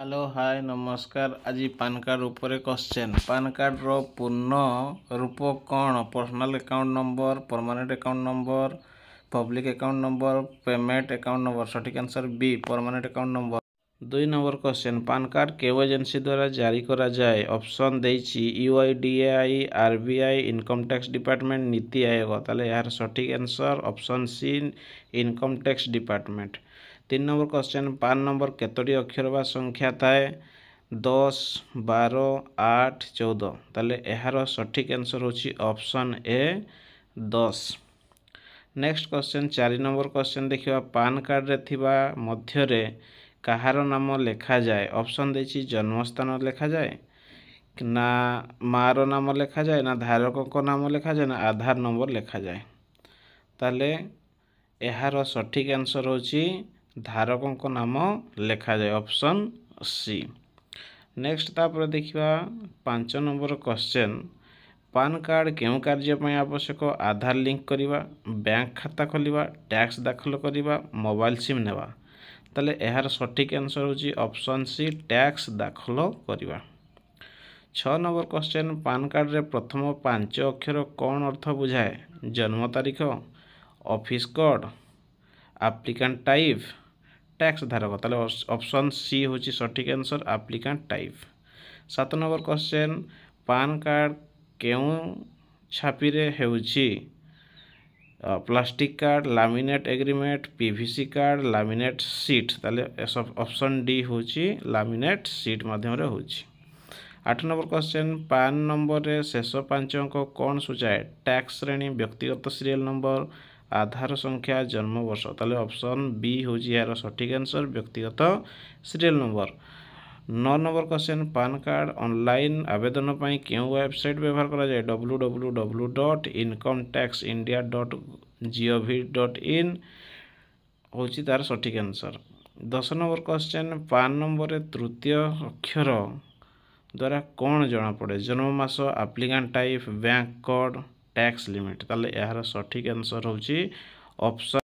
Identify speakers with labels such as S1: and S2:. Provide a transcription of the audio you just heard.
S1: Hello hi नमस्कार। आज PAN card ऊपर क्वेश्चन पान कार्ड रो पूर्ण रूप कौन? Personal account number, permanent account number, public account number, payment account number. सठिक answer B permanent account number. 2 number question PAN card केव agency द्वारा जारी करा जाए? ऑप्शन देछि UIDAI, RBI, income tax department, NITI Aayog. ताले यार सठिक answer option C income tax department. 3 number question PAN number केतोटी अक्षर बा संख्या थाए? 10, 12, 8, 14। ताले यार सठिक आंसर होछि option A 10। Next question 4 number question देखिए पान कार्ड रे थिबा मध्यरे कहार नाम लेखा जाए? ऑप्शन देछि जन्मस्थान लेखा जाए ना मार नाम लेखा जाए ना धारक को नाम लेखा जाए ना आधार नंबर लेखा जाए। ताले यार सठिक आंसर होछि धारकों को नाम लेखा जाए ऑप्शन सी। नेक्स्ट तापर देखिबा 5 नंबर क्वेश्चन पान कार्ड केउ कार्य पय आवश्यक? आधार लिंक करिबा, बैंक खाता खोलिबा, टैक्स दाखल करिबा, मोबाइल सिम नेबा। ताले यार सठिक आंसर होछि ऑप्शन सी टैक्स दाखल करिबा। 6 नंबर क्वेश्चन पान कार्ड रे प्रथम 5 अक्षर कौन अर्थ बुझाए? जन्म तारीख, office code, applicant type, tax धारक। ताले ऑप्शन सी होछि सठिक answer applicant type. 7 number question PAN card केउ छापी रे हेउछि? Plastic card, laminate agreement, PVC card, laminate sheet. ताले ऑप्शन डी होछि लामिनेट सीट माध्यम रे होछि। 8 नंबर क्वेश्चन पान नंबर रे शेष 5 अंक कौन सूचाए? टैक्स श्रेणी, व्यक्तिगत सीरियल नंबर, आधार संख्या, जन्म वर्ष। ताले ऑप्शन बी होछि यार सठिक आंसर व्यक्तिगत serial number. 9 number question PAN card online आवेदन पई केउ वेबसाइट व्यवहार करा जाए? www.incometexindia.gov.in होछि तार सठिक answer. 10 number question PAN number रे तृतीय अक्षर द्वारा कौन जना पड़े? जन्म मास, applicant type, bank code, tax limit. ताले यार सठिक आंसर होछि ऑप्शन